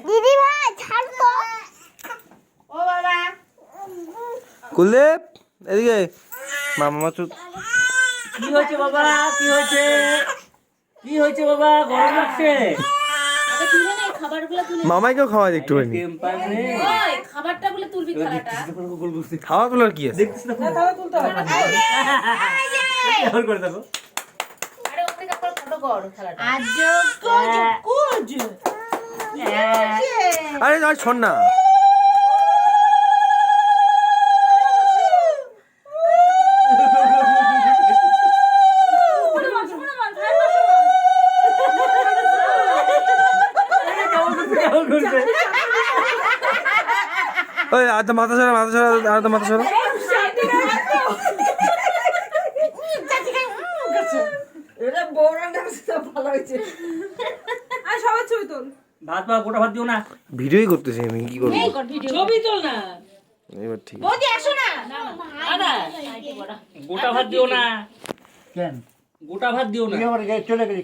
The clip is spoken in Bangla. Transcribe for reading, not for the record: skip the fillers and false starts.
দিদি ভাই ছাড় তো। ও বাবা কুলদীপ এদিকে মামা চুপ। কি হয়েছে বাবা? কি হয়েছে? কি হয়েছে বাবা? গরম লাগছে? আগে তুলে নে খাবারগুলো তুলে। মামাইকেও খাওয়া একটু হয়নি। টেম্পার রে। ওই খাবারটা বলে তুলবি থালাটা। খাওয়া তোলার কি আছে? দেখছিস না? খাওয়া তুলতে হবে না। কেমন করে দেখো? আরে ওকে কাপড় ফটো কর থালাটা। আজ কুজ আরে আর শোন না, ওই আর তো মাথা ছাড়া, মাথা ছাড়া, আর তো মাথা ছাড়া। এটা বৌরান্ডা ভালো হয়েছে। আর সবাই ছবি তোল। ভাত পা গোটা ভাত দিও না। ভিডিওই করতেছি আমি, কি করবো? ছবি তোল না। এবার ঠিক আছে। বৌদি আসো না। না গোটা ভাত দিও না। কেন গোটা ভাত দিও না? চলে গেলি।